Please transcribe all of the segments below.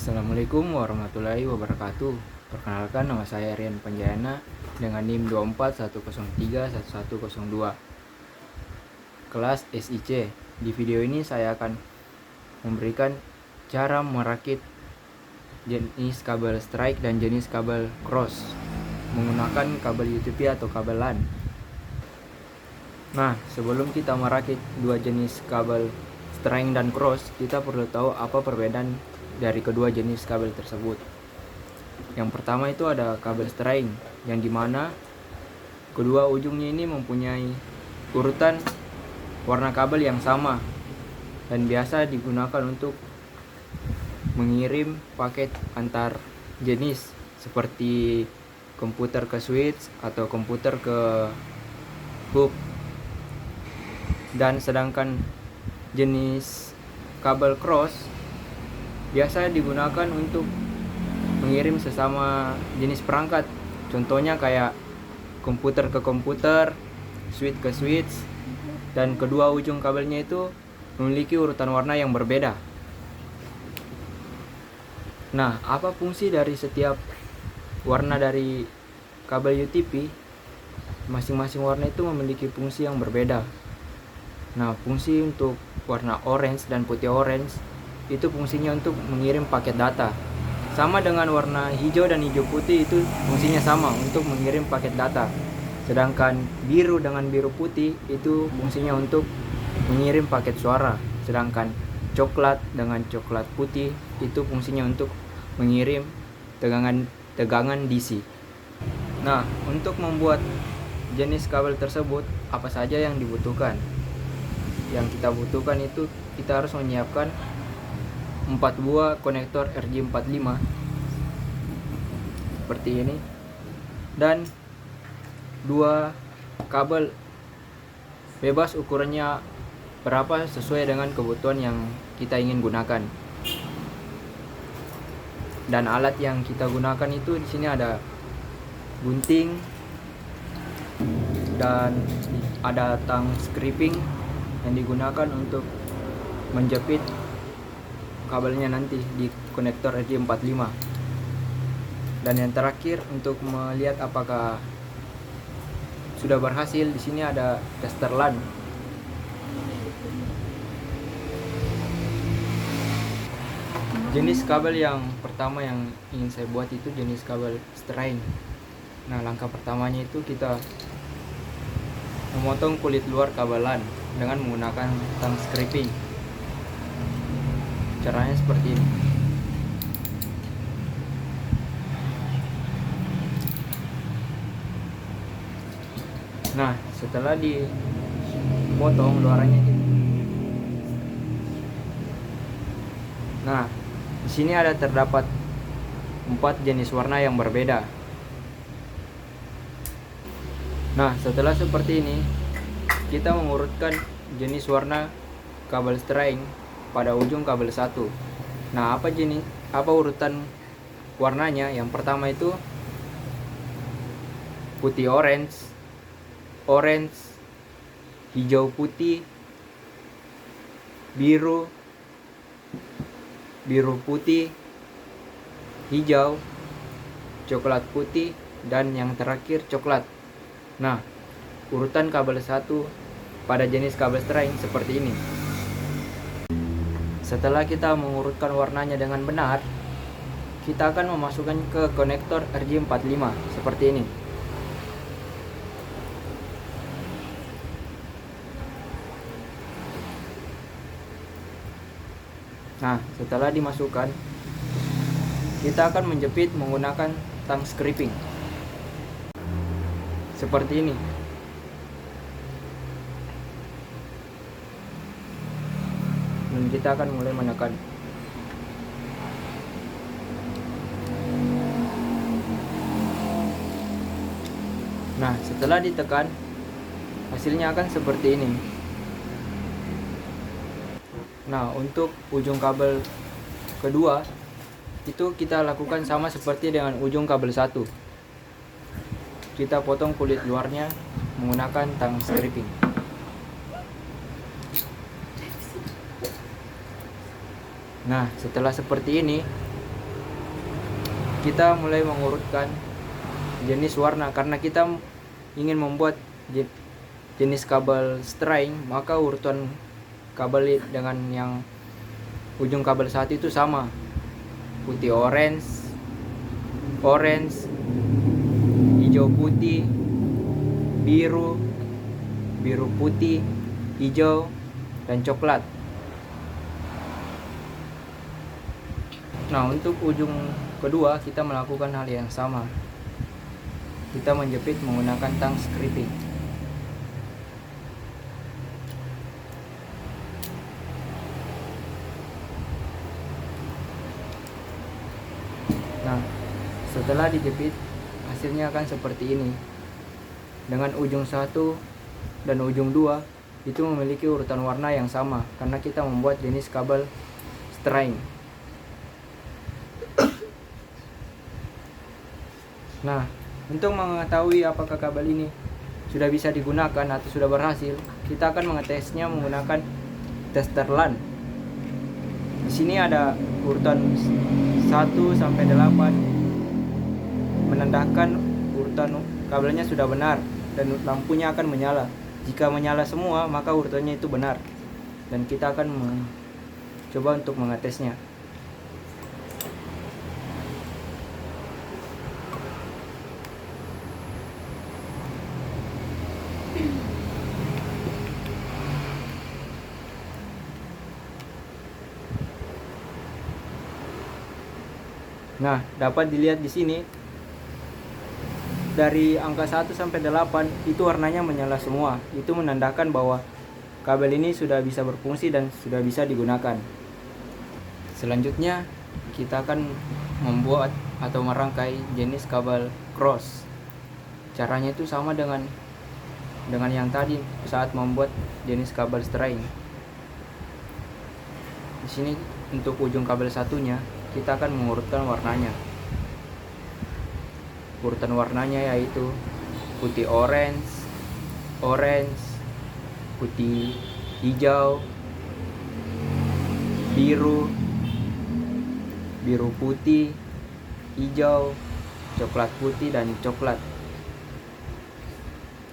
Assalamualaikum warahmatullahi wabarakatuh. Perkenalkan, nama saya Rian Panjayana dengan NIM 241031102 kelas SIC. Di video ini saya akan memberikan cara merakit jenis kabel strike dan jenis kabel cross menggunakan kabel UTP atau kabel LAN. Nah, sebelum kita merakit dua jenis kabel strike dan cross, kita perlu tahu apa perbedaan dari kedua jenis kabel tersebut. Yang pertama itu ada kabel string, yang dimana kedua ujungnya ini mempunyai urutan warna kabel yang sama dan biasa digunakan untuk mengirim paket antar jenis seperti komputer ke switch atau komputer ke hub. Dan sedangkan jenis kabel cross biasa digunakan untuk mengirim sesama jenis perangkat. Contohnya kayak komputer ke komputer, switch ke switch, dan kedua ujung kabelnya itu memiliki urutan warna yang berbeda. Nah, apa fungsi dari setiap warna dari kabel UTP? Masing-masing warna itu memiliki fungsi yang berbeda. Nah, fungsi untuk warna orange dan putih orange itu fungsinya untuk mengirim paket data. Sama dengan warna hijau dan hijau putih itu fungsinya sama untuk mengirim paket data. Sedangkan biru dengan biru putih itu fungsinya untuk mengirim paket suara. Sedangkan coklat dengan coklat putih itu fungsinya untuk mengirim tegangan DC. Nah, untuk membuat jenis kabel tersebut apa saja yang dibutuhkan? Yang kita butuhkan itu kita harus menyiapkan 4 buah konektor RJ45 seperti ini dan 2 kabel bebas ukurannya berapa sesuai dengan kebutuhan yang kita ingin gunakan. Dan alat yang kita gunakan itu di sini ada gunting dan ada tang stripping yang digunakan untuk menjepit kabelnya nanti di konektor RJ45. Dan yang terakhir untuk melihat apakah sudah berhasil, di sini ada tester LAN. Jenis kabel yang pertama yang ingin saya buat itu jenis kabel string. Nah, langkah pertamanya itu kita memotong kulit luar kabel LAN dengan menggunakan tang stripping. Caranya seperti ini. Nah, setelah dipotong luarannya ini. Nah, di sini ada terdapat 4 jenis warna yang berbeda. Nah, setelah seperti ini, kita mengurutkan jenis warna kabel string pada ujung kabel 1. Nah, apa urutan warnanya? Yang pertama itu putih orange, orange, hijau putih, biru, biru putih, hijau, coklat putih, dan yang terakhir coklat. Nah, urutan kabel 1 pada jenis kabel string seperti ini. Setelah kita mengurutkan warnanya dengan benar, kita akan memasukkan ke konektor RJ45 seperti ini. Nah, setelah dimasukkan, kita akan menjepit menggunakan tang stripping seperti ini. Dan kita akan mulai menekan. Nah, setelah ditekan, hasilnya akan seperti ini. Nah, untuk ujung kabel kedua itu kita lakukan sama seperti dengan ujung kabel 1. Kita potong kulit luarnya menggunakan tang stripping. Nah, setelah seperti ini, kita mulai mengurutkan jenis warna. Karena kita ingin membuat jenis kabel string, maka urutan kabel dengan yang ujung kabel satu itu sama, putih orange, hijau putih, biru putih, hijau, dan coklat. Nah, untuk ujung kedua kita melakukan hal yang sama. Kita menjepit menggunakan tang scripting. Nah, setelah dijepit, hasilnya akan seperti ini. Dengan ujung satu dan ujung dua itu memiliki urutan warna yang sama, karena kita membuat jenis kabel string. Nah, untuk mengetahui apakah kabel ini sudah bisa digunakan atau sudah berhasil, kita akan mengetesnya menggunakan tester LAN. Di sini ada urutan 1 sampai 8 menandakan urutan kabelnya sudah benar dan lampunya akan menyala. Jika menyala semua, maka urutannya itu benar. Dan kita akan mencoba untuk mengetesnya. Nah, dapat dilihat di sini dari angka 1 sampai 8 itu warnanya menyala semua. Itu menandakan bahwa kabel ini sudah bisa berfungsi dan sudah bisa digunakan. Selanjutnya kita akan membuat atau merangkai jenis kabel cross. Caranya itu sama dengan yang tadi saat membuat jenis kabel string. Di sini untuk ujung kabel satunya kita akan mengurutkan warnanya. Urutan warnanya yaitu putih orange, putih hijau, biru putih, hijau, coklat putih, dan coklat.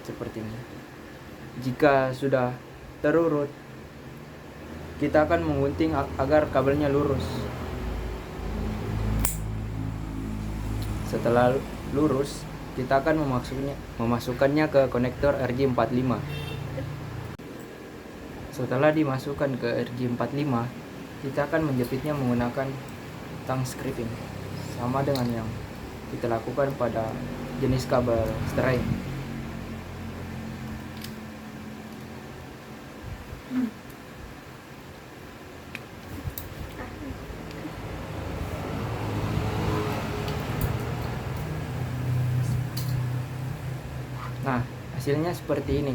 Seperti ini. Jika sudah terurut, kita akan menggunting agar kabelnya lurus. Setelah lurus, kita akan memasukkannya ke konektor RJ45. Setelah dimasukkan ke RJ45, kita akan menjepitnya menggunakan tang scripting, sama dengan yang kita lakukan pada jenis kabel string. Nah, hasilnya seperti ini.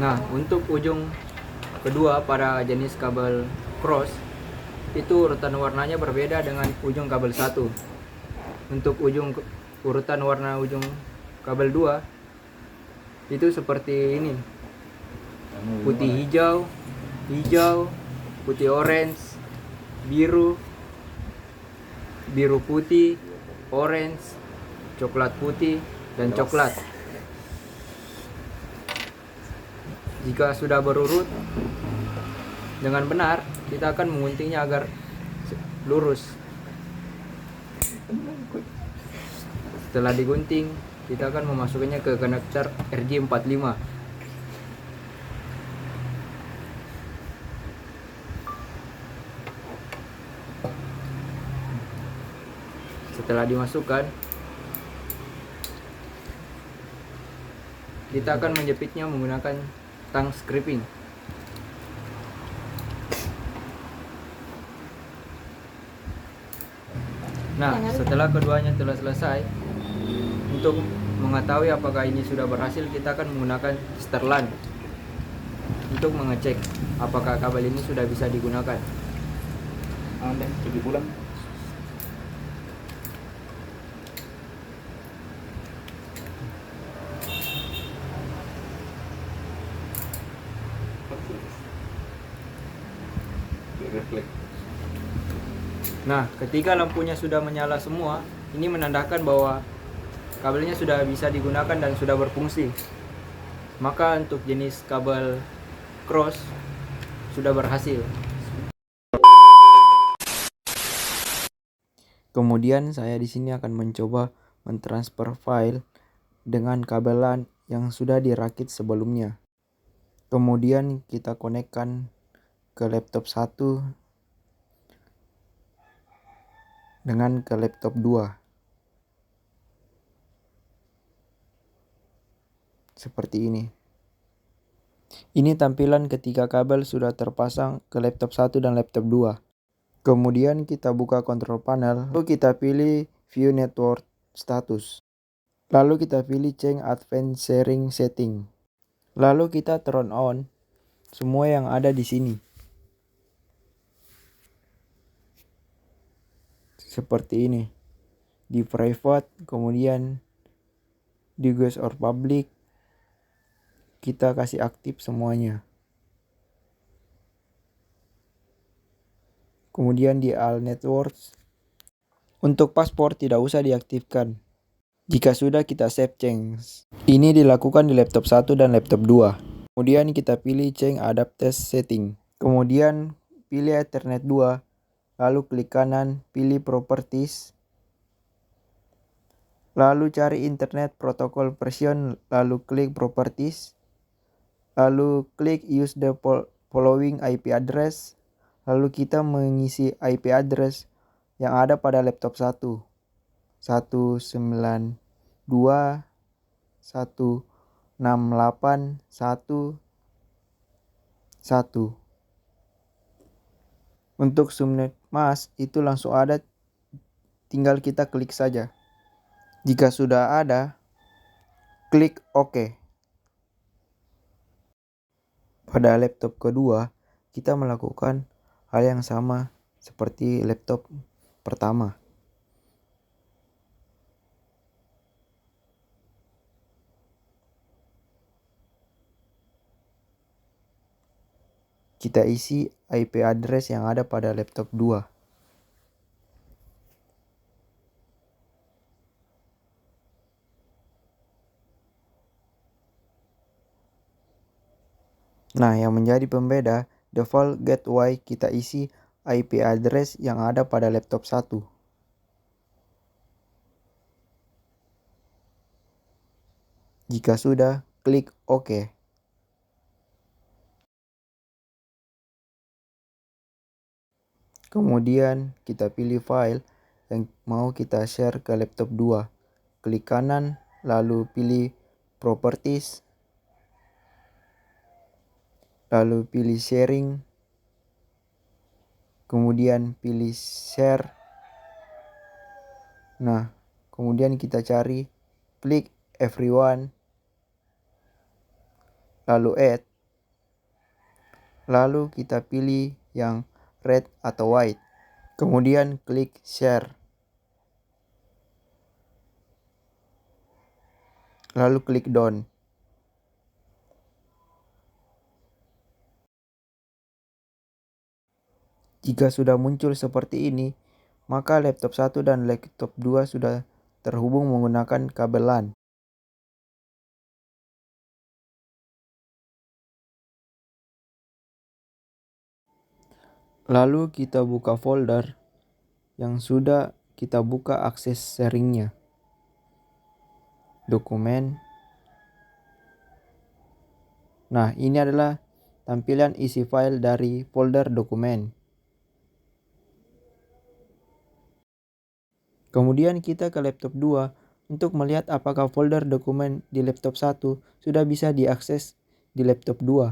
Nah, untuk ujung kedua pada jenis kabel cross itu urutan warnanya berbeda dengan ujung kabel satu. Untuk urutan warna ujung kabel 2 itu seperti ini. Putih hijau, putih orange, biru putih, orange, coklat putih, dan coklat. Jika sudah berurut dengan benar, kita akan mengguntingnya agar lurus. Setelah digunting, kita akan memasukkannya ke konektor RJ45. Setelah dimasukkan, kita akan menjepitnya menggunakan tang scripting. Nah, setelah keduanya telah selesai, untuk mengetahui apakah ini sudah berhasil, kita akan menggunakan tester LAN untuk mengecek apakah kabel ini sudah bisa digunakan. Ambil 7 bulan. Refleks. Nah, ketika lampunya sudah menyala semua, ini menandakan bahwa kabelnya sudah bisa digunakan dan sudah berfungsi. Maka untuk jenis kabel cross sudah berhasil. Kemudian saya di sini akan mencoba mentransfer file dengan kabel LAN yang sudah dirakit sebelumnya. Kemudian kita konekkan ke laptop 1 dengan ke laptop 2. Seperti ini. Ini tampilan ketika kabel sudah terpasang ke laptop 1 dan laptop 2. Kemudian kita buka control panel, lalu kita pilih view network status. Lalu kita pilih change advanced sharing setting. Lalu kita turn on semua yang ada di sini. Seperti ini. Di private, kemudian di use or public, kita kasih aktif semuanya. Kemudian di all networks, untuk password tidak usah diaktifkan. Jika sudah, kita save change. Ini dilakukan di laptop 1 dan laptop 2. Kemudian kita pilih change adaptive setting. Kemudian pilih Ethernet 2. Lalu klik kanan, pilih properties. Lalu cari internet protocol version, lalu klik properties. Lalu klik use the following IP address. Lalu kita mengisi IP address yang ada pada laptop 1. 192.168.1.1. Untuk subnet mask itu langsung ada, tinggal kita klik saja. Jika sudah ada, klik OK. Pada laptop kedua, kita melakukan hal yang sama seperti laptop pertama. Kita isi IP address yang ada pada laptop 2. Nah, yang menjadi pembeda, default gateway kita isi IP address yang ada pada laptop 1. Jika sudah, klik OK. Kemudian kita pilih file yang mau kita share ke laptop 2. Klik kanan, lalu pilih properties. Lalu pilih sharing. Kemudian pilih share. Nah, kemudian kita cari, klik everyone. Lalu add. Lalu kita pilih yang red atau white. Kemudian klik share. Lalu klik done. Jika sudah muncul seperti ini, maka laptop 1 dan laptop 2 sudah terhubung menggunakan kabel LAN. Lalu kita buka folder yang sudah kita buka akses sharingnya. Dokumen. Nah, ini adalah tampilan isi file dari folder dokumen. Kemudian kita ke laptop 2 untuk melihat apakah folder dokumen di laptop 1 sudah bisa diakses di laptop 2.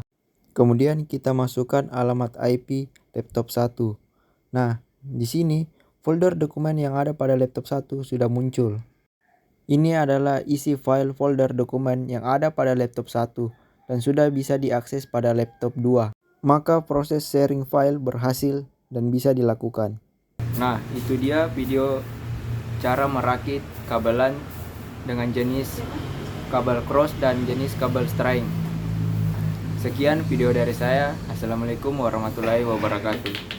Kemudian kita masukkan alamat IP laptop 1. Nah, di sini folder dokumen yang ada pada laptop 1 sudah muncul. Ini adalah isi file folder dokumen yang ada pada laptop 1 dan sudah bisa diakses pada laptop 2. Maka proses sharing file berhasil dan bisa dilakukan. Nah, itu dia video cara merakit kabel LAN dengan jenis kabel cross dan jenis kabel string. Sekian video dari saya. Assalamualaikum warahmatullahi wabarakatuh.